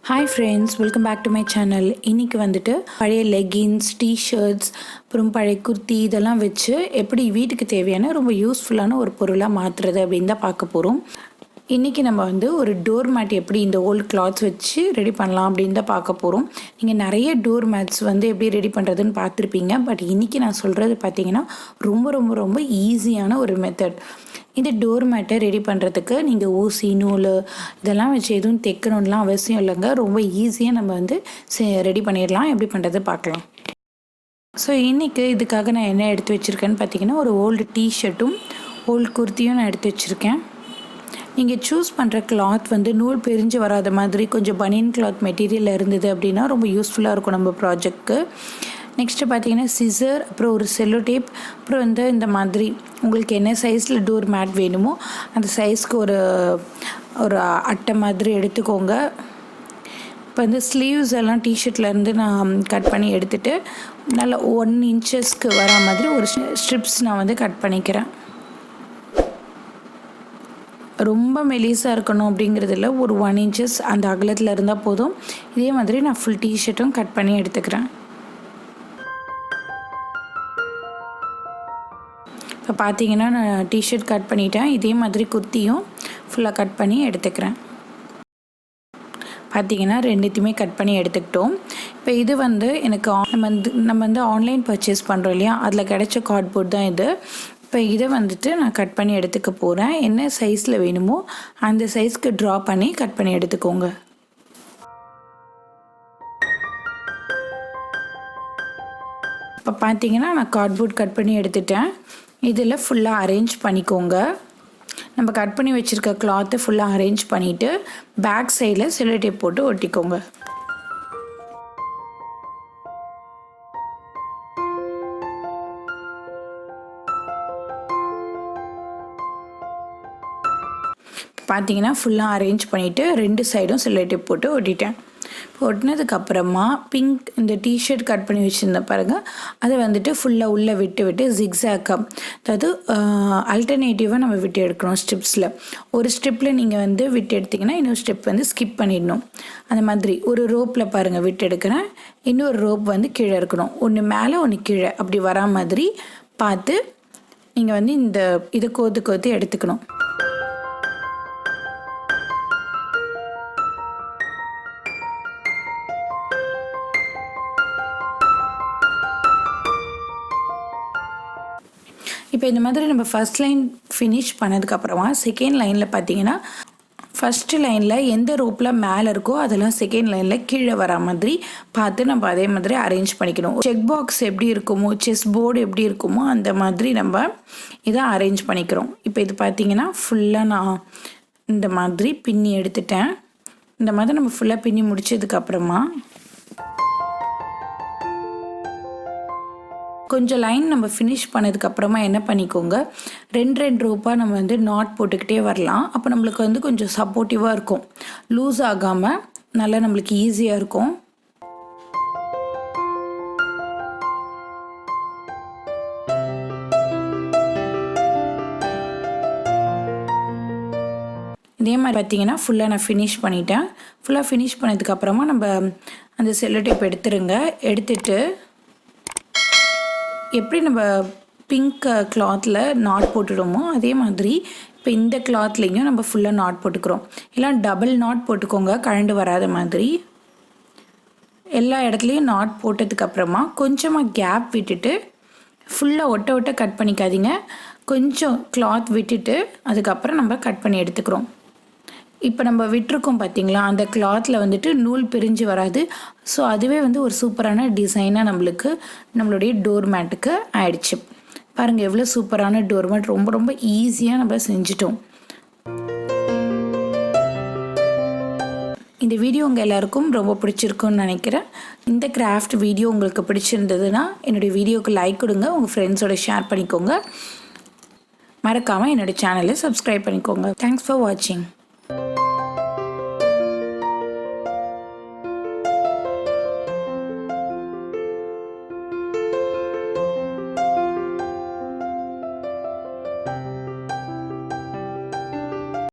Hi friends, welcome back to my channel. இன்றைக்கி வந்துட்டு பழைய லெகின்ஸ், டிஷர்ட்ஸ், அப்புறம் பழைய குர்த்தி இதெல்லாம் வச்சு எப்படி வீட்டுக்கு தேவையான ரொம்ப யூஸ்ஃபுல்லான ஒரு பொருளாக மாற்றுறது அப்படின்னு தான் பார்க்க போகிறோம். இன்றைக்கி நம்ம வந்து ஒரு டோர் மேட் எப்படி இந்த ஓல்டு கிளாத்ஸ் வச்சு ரெடி பண்ணலாம் அப்படின்னு தான் பார்க்க போகிறோம். நீங்கள் நிறைய டோர் மேட்ஸ் வந்து எப்படி ரெடி பண்ணுறதுன்னு பார்த்துருப்பீங்க. பட் இன்றைக்கி நான் சொல்கிறது பார்த்தீங்கன்னா ரொம்ப ரொம்ப ரொம்ப ஈஸியான ஒரு மெத்தட். இந்த டோர் மேட்டை ரெடி பண்ணுறதுக்கு நீங்கள் ஊசி, நூல் இதெல்லாம் வச்சு எதுவும் தைக்கணும்லாம் அவசியம் இல்லைங்க. ரொம்ப ஈஸியாக நம்ம வந்து ரெடி பண்ணிடலாம். எப்படி பண்ணுறது பார்க்கலாம். ஸோ இன்றைக்கி இதுக்காக நான் என்ன எடுத்து வச்சுருக்கேன்னு பார்த்தீங்கன்னா, ஒரு ஓல்டு டிஷர்ட்டும் ஓல்டு குர்த்தியும் நான் எடுத்து வச்சுருக்கேன். நீங்கள் சூஸ் பண்ணுற கிளாத் வந்து நூல் பிரிஞ்சு வராத மாதிரி கொஞ்சம் பனியன் கிளாத் மெட்டீரியல் இருந்தது அப்படின்னா ரொம்ப யூஸ்ஃபுல்லாக இருக்கும் நம்ம ப்ராஜெக்ட்க்கு. நெக்ஸ்ட்டு பார்த்தீங்கன்னா சிசர், அப்புறம் ஒரு செல்லோ டேப், அப்புறம் வந்து இந்த மாதிரி உங்களுக்கு என்ன சைஸில் டோர் மேட் வேணுமோ அந்த சைஸ்க்கு ஒரு அட்டை மாதிரி எடுத்துக்கோங்க. இப்போ வந்து ஸ்லீவ்ஸ் எல்லாம் டிஷர்ட்லேருந்து நான் கட் பண்ணி எடுத்துகிட்டு நல்லா 1 இன்ச்சஸ்க்கு வரா மாதிரி ஒரு ஸ்ட்ரிப்ஸ் நான் வந்து கட் பண்ணிக்கிறேன். ரொம்ப மெலிசாக இருக்கணும் அப்படிங்கிறதுல ஒரு 1 இன்ச்சஸ் அந்த அகலத்தில் இருந்தால் போதும். இதே மாதிரி நான் ஃபுல் டிஷர்ட்டும் கட் பண்ணி எடுத்துக்கிறேன். இப்போ பார்த்தீங்கன்னா நான் டிஷர்ட் கட் பண்ணிட்டேன். இதே மாதிரி குர்த்தியும் ஃபுல்லாக கட் பண்ணி எடுத்துக்கிறேன். பார்த்தீங்கன்னா ரெண்டுத்தையுமே கட் பண்ணி எடுத்துக்கிட்டோம். இப்போ இது வந்து எனக்கு நம்ம வந்து ஆன்லைன் பர்ச்சேஸ் பண்ணுறோம் இல்லையா, அதில் கிடைச்ச கார்ட்போர்ட் தான் இது. இப்போ இதை வந்துட்டு நான் கட் பண்ணி எடுத்துக்க போகிறேன். என்ன சைஸில் வேணுமோ அந்த சைஸ்க்கு ட்ரா பண்ணி கட் பண்ணி எடுத்துக்கோங்க. இப்போ பார்த்தீங்கன்னா நான் கார்ட்போர்ட் கட் பண்ணி எடுத்துட்டேன். இதில் ஃபுல்லாக அரேஞ்ச் பண்ணிக்கோங்க. நம்ம கட் பண்ணி வச்சுருக்க கிளாத்தை ஃபுல்லாக அரேஞ்ச் பண்ணிவிட்டு பேக் சைடில் செல்லோ டேப் போட்டு ஒட்டிக்கோங்க. பார்த்தீங்கன்னா ஃபுல்லாக அரேஞ்ச் பண்ணிவிட்டு 2 சைடும் செல்லோ டேப் போட்டு ஒட்டிட்டேன். இப்போ ஒட்டினதுக்கப்புறமா பிங்க் இந்த டிஷர்ட் கட் பண்ணி வச்சுருந்தேன் பாருங்கள், அதை வந்துட்டு ஃபுல்லாக உள்ளே விட்டு ஜிக்ஸாக்காக, அதாவது அல்டர்னேட்டிவாக நம்ம விட்டு எடுக்கணும். ஸ்ட்ரிப்ஸில் ஒரு ஸ்ட்ரிப்பில் நீங்கள் வந்து விட்டு எடுத்திங்கன்னா இன்னொரு ஸ்டெப் வந்து ஸ்கிப் பண்ணிடணும். அந்த மாதிரி ஒரு ரோப்பில் பாருங்கள் விட்டு எடுக்கிறேன், இன்னொரு ரோப் வந்து கீழே இருக்கணும். ஒன்று மேலே ஒன்று கீழே அப்படி வரா மாதிரி பார்த்து நீங்கள் வந்து இதை கோத்து எடுத்துக்கணும். இப்போ இந்த மாதிரி நம்ம ஃபஸ்ட் லைன் ஃபினிஷ் பண்ணதுக்கப்புறமா செகண்ட் லைனில் பார்த்தீங்கன்னா ஃபஸ்ட்டு லைனில் எந்த ரோப்பில் மேலே இருக்கோ அதெல்லாம் செகண்ட் லைனில் கீழே வர மாதிரி பார்த்து நம்ம அதே மாதிரி அரேஞ்ச் பண்ணிக்கணும். செக் பாக்ஸ் எப்படி இருக்குமோ, செஸ் போர்டு எப்படி இருக்குமோ அந்த மாதிரி நம்ம இதை அரேஞ்ச் பண்ணிக்கிறோம். இப்போ இது பார்த்திங்கன்னா ஃபுல்லாக நான் இந்த மாதிரி பின்னி எடுத்துட்டேன். இந்த மாதிரி நம்ம ஃபுல்லாக பின்னி முடிச்சதுக்கப்புறமா கொஞ்சம் லைன் நம்ம ஃபினிஷ் பண்ணதுக்கப்புறமா என்ன பண்ணிக்கோங்க, 2 ரோப்பாக நம்ம வந்து நாட் போட்டுக்கிட்டே வரலாம். அப்போ நம்மளுக்கு வந்து கொஞ்சம் சப்போர்ட்டிவாக இருக்கும், லூஸ் ஆகாமல் நல்லா நம்மளுக்கு ஈஸியாக இருக்கும். இதே மாதிரி பார்த்தீங்கன்னா ஃபுல்லாக நான் ஃபினிஷ் பண்ணிட்டேன். ஃபுல்லாக ஃபினிஷ் பண்ணதுக்கப்புறமா நம்ம அந்த செல்லோ டேப் எடுத்துட்டு எப்படி நம்ம பிங்க் கிளாத்தில் நாட் போட்டுடுமோ அதே மாதிரி இப்போ இந்த கிளாத்லேயும் நம்ம ஃபுல்லாக நாட் போட்டுக்கிறோம். இல்லை டபுள் நாட் போட்டுக்கோங்க, கழண்டு வராத மாதிரி. எல்லா இடத்துலையும் நாட் போட்டதுக்கப்புறமா கொஞ்சமாக கேப் விட்டுட்டு ஃபுல்லாக ஒட்ட கட் பண்ணிக்காதீங்க. கொஞ்சம் கிளாத் விட்டுட்டு அதுக்கப்புறம் நம்ம கட் பண்ணி எடுத்துக்கிறோம். இப்போ நம்ம விட்டுருக்கோம் பார்த்திங்களா, அந்த கிளாத்தில் வந்துட்டு நூல் பிரிஞ்சு வராது. ஸோ அதுவே வந்து ஒரு சூப்பரான டிசைனாக நம்மளுடைய டோர் மேட்டுக்கு ஆயிடுச்சு. பாருங்கள் எவ்வளோ சூப்பரான டோர் மேட், ரொம்ப ரொம்ப ஈஸியாக நம்ம செஞ்சிட்டோம். இந்த வீடியோ உங்கள் எல்லாருக்கும் ரொம்ப பிடிச்சிருக்குன்னு நினைக்கிறேன். இந்த கிராஃப்ட் வீடியோ உங்களுக்கு பிடிச்சிருந்ததுன்னா என்னுடைய வீடியோவுக்கு லைக் கொடுங்க, உங்கள் ஃப்ரெண்ட்ஸோட ஷேர் பண்ணிக்கோங்க. மறக்காமல் என்னோடய சேனலை சப்ஸ்கிரைப் பண்ணிக்கோங்க. தேங்க்ஸ் ஃபார் வாட்சிங்.